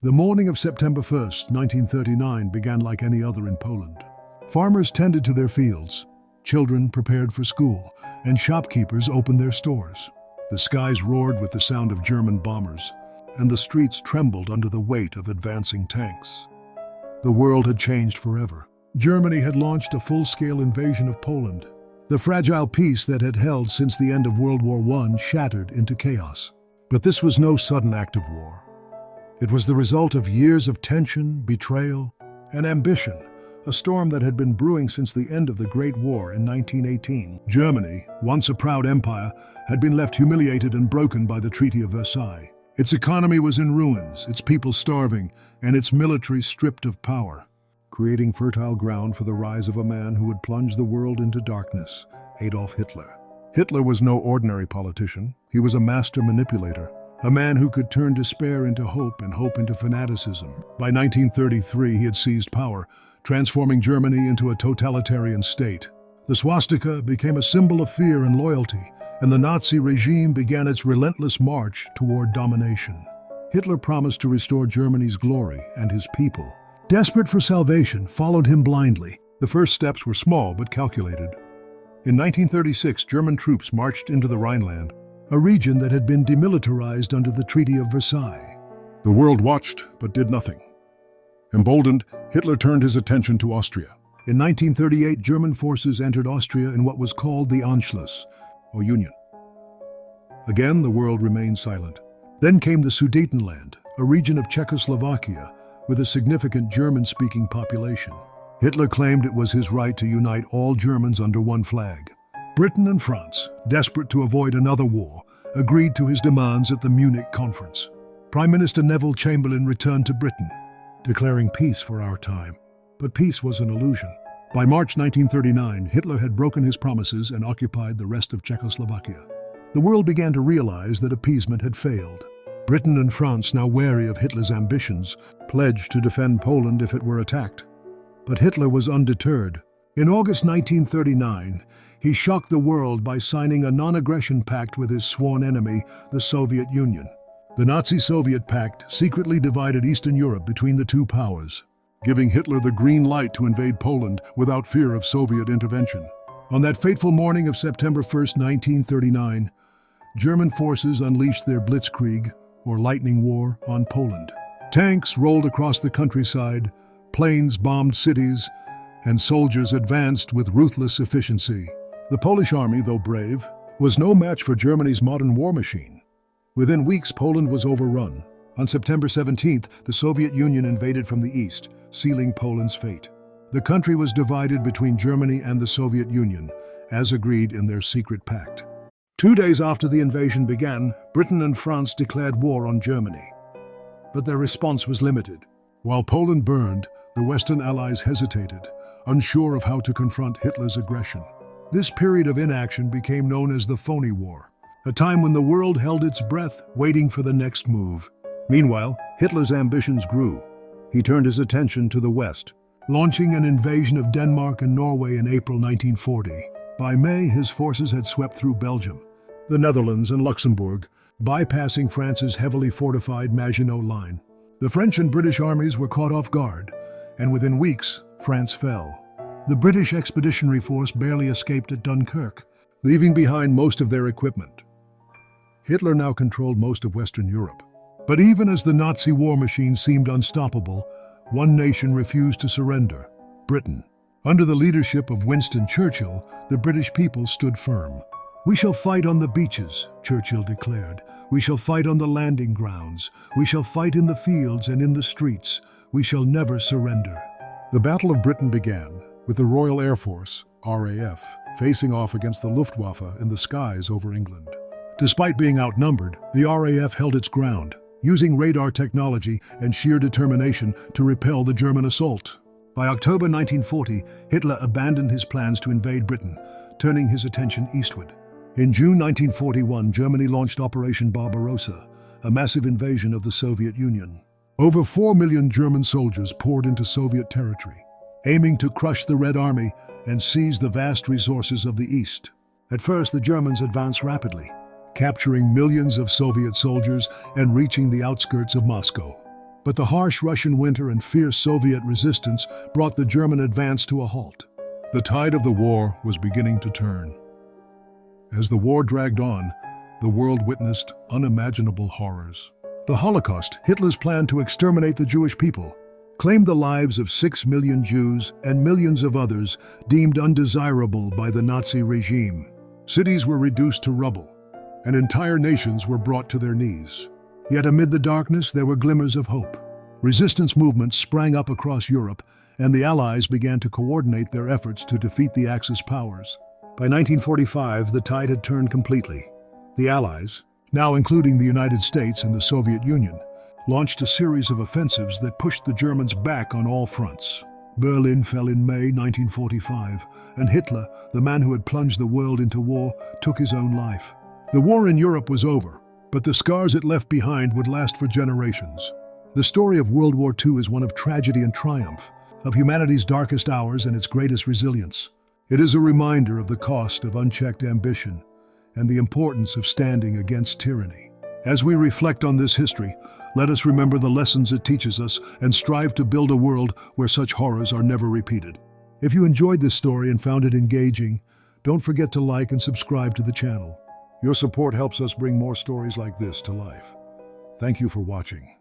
The morning of September 1st, 1939 began like any other in Poland. Farmers tended to their fields, children prepared for school, and shopkeepers opened their stores. The skies roared with the sound of German bombers, and the streets trembled under the weight of advancing tanks. The world had changed forever. Germany had launched a full-scale invasion of Poland. The fragile peace that had held since the end of World War I shattered into chaos. But this was no sudden act of war. It was the result of years of tension, betrayal, and ambition, a storm that had been brewing since the end of the Great War in 1918. Germany, once a proud empire, had been left humiliated and broken by the Treaty of Versailles. Its economy was in ruins, its people starving, and its military stripped of power, creating fertile ground for the rise of a man who would plunge the world into darkness, Adolf Hitler. Hitler was no ordinary politician. He was a master manipulator, a man who could turn despair into hope and hope into fanaticism. By 1933, he had seized power, transforming Germany into a totalitarian state. The swastika became a symbol of fear and loyalty, and the Nazi regime began its relentless march toward domination. Hitler promised to restore Germany's glory, and his people, desperate for salvation, followed him blindly. The first steps were small but calculated. In 1936, German troops marched into the Rhineland, a region that had been demilitarized under the Treaty of Versailles. The world watched, but did nothing. Emboldened, Hitler turned his attention to Austria. In 1938, German forces entered Austria in what was called the Anschluss, or Union. Again, the world remained silent. Then came the Sudetenland, a region of Czechoslovakia with a significant German-speaking population. Hitler claimed it was his right to unite all Germans under one flag. Britain and France, desperate to avoid another war, agreed to his demands at the Munich conference. Prime Minister Neville Chamberlain returned to Britain, declaring peace for our time. But peace was an illusion. By March 1939, Hitler had broken his promises and occupied the rest of Czechoslovakia. The world began to realize that appeasement had failed. Britain and France, now wary of Hitler's ambitions, pledged to defend Poland if it were attacked. But Hitler was undeterred. In August 1939, he shocked the world by signing a non-aggression pact with his sworn enemy, the Soviet Union. The Nazi-Soviet pact secretly divided Eastern Europe between the two powers, giving Hitler the green light to invade Poland without fear of Soviet intervention. On that fateful morning of September 1st, 1939, German forces unleashed their Blitzkrieg, or lightning war, on Poland. Tanks rolled across the countryside, planes bombed cities, and soldiers advanced with ruthless efficiency. The Polish army, though brave, was no match for Germany's modern war machine. Within weeks, Poland was overrun. On September 17th, the Soviet Union invaded from the east, sealing Poland's fate. The country was divided between Germany and the Soviet Union, as agreed in their secret pact. 2 days after the invasion began, Britain and France declared war on Germany. But their response was limited. While Poland burned, the Western Allies hesitated, unsure of how to confront Hitler's aggression. This period of inaction became known as the Phony War, a time when the world held its breath, waiting for the next move. Meanwhile, Hitler's ambitions grew. He turned his attention to the West, launching an invasion of Denmark and Norway in April 1940. By May, his forces had swept through Belgium, the Netherlands, and Luxembourg, bypassing France's heavily fortified Maginot Line. The French and British armies were caught off guard, and within weeks, France fell. The British Expeditionary Force barely escaped at Dunkirk, leaving behind most of their equipment. Hitler now controlled most of Western Europe. But even as the Nazi war machine seemed unstoppable, one nation refused to surrender: Britain. Under the leadership of Winston Churchill, the British people stood firm. "We shall fight on the beaches," Churchill declared. "We shall fight on the landing grounds. We shall fight in the fields and in the streets. We shall never surrender." The Battle of Britain began, with the Royal Air Force, RAF, facing off against the Luftwaffe in the skies over England. Despite being outnumbered, the RAF held its ground, using radar technology and sheer determination to repel the German assault. By October 1940, Hitler abandoned his plans to invade Britain, turning his attention eastward. In June 1941, Germany launched Operation Barbarossa, a massive invasion of the Soviet Union. Over 4 million German soldiers poured into Soviet territory, aiming to crush the Red Army and seize the vast resources of the East. At first, the Germans advanced rapidly, capturing millions of Soviet soldiers and reaching the outskirts of Moscow. But the harsh Russian winter and fierce Soviet resistance brought the German advance to a halt. The tide of the war was beginning to turn. As the war dragged on, the world witnessed unimaginable horrors. The Holocaust, Hitler's plan to exterminate the Jewish people, claimed the lives of 6 million Jews and millions of others deemed undesirable by the Nazi regime. Cities were reduced to rubble, and entire nations were brought to their knees. Yet amid the darkness, there were glimmers of hope. Resistance movements sprang up across Europe, and the Allies began to coordinate their efforts to defeat the Axis powers. By 1945, the tide had turned completely. The Allies, now including the United States and the Soviet Union, launched a series of offensives that pushed the Germans back on all fronts. Berlin fell in May 1945, and Hitler, the man who had plunged the world into war, took his own life. The war in Europe was over, but the scars it left behind would last for generations. The story of World War II is one of tragedy and triumph, of humanity's darkest hours and its greatest resilience. It is a reminder of the cost of unchecked ambition and the importance of standing against tyranny. As we reflect on this history, let us remember the lessons it teaches us and strive to build a world where such horrors are never repeated. If you enjoyed this story and found it engaging, don't forget to like and subscribe to the channel. Your support helps us bring more stories like this to life. Thank you for watching.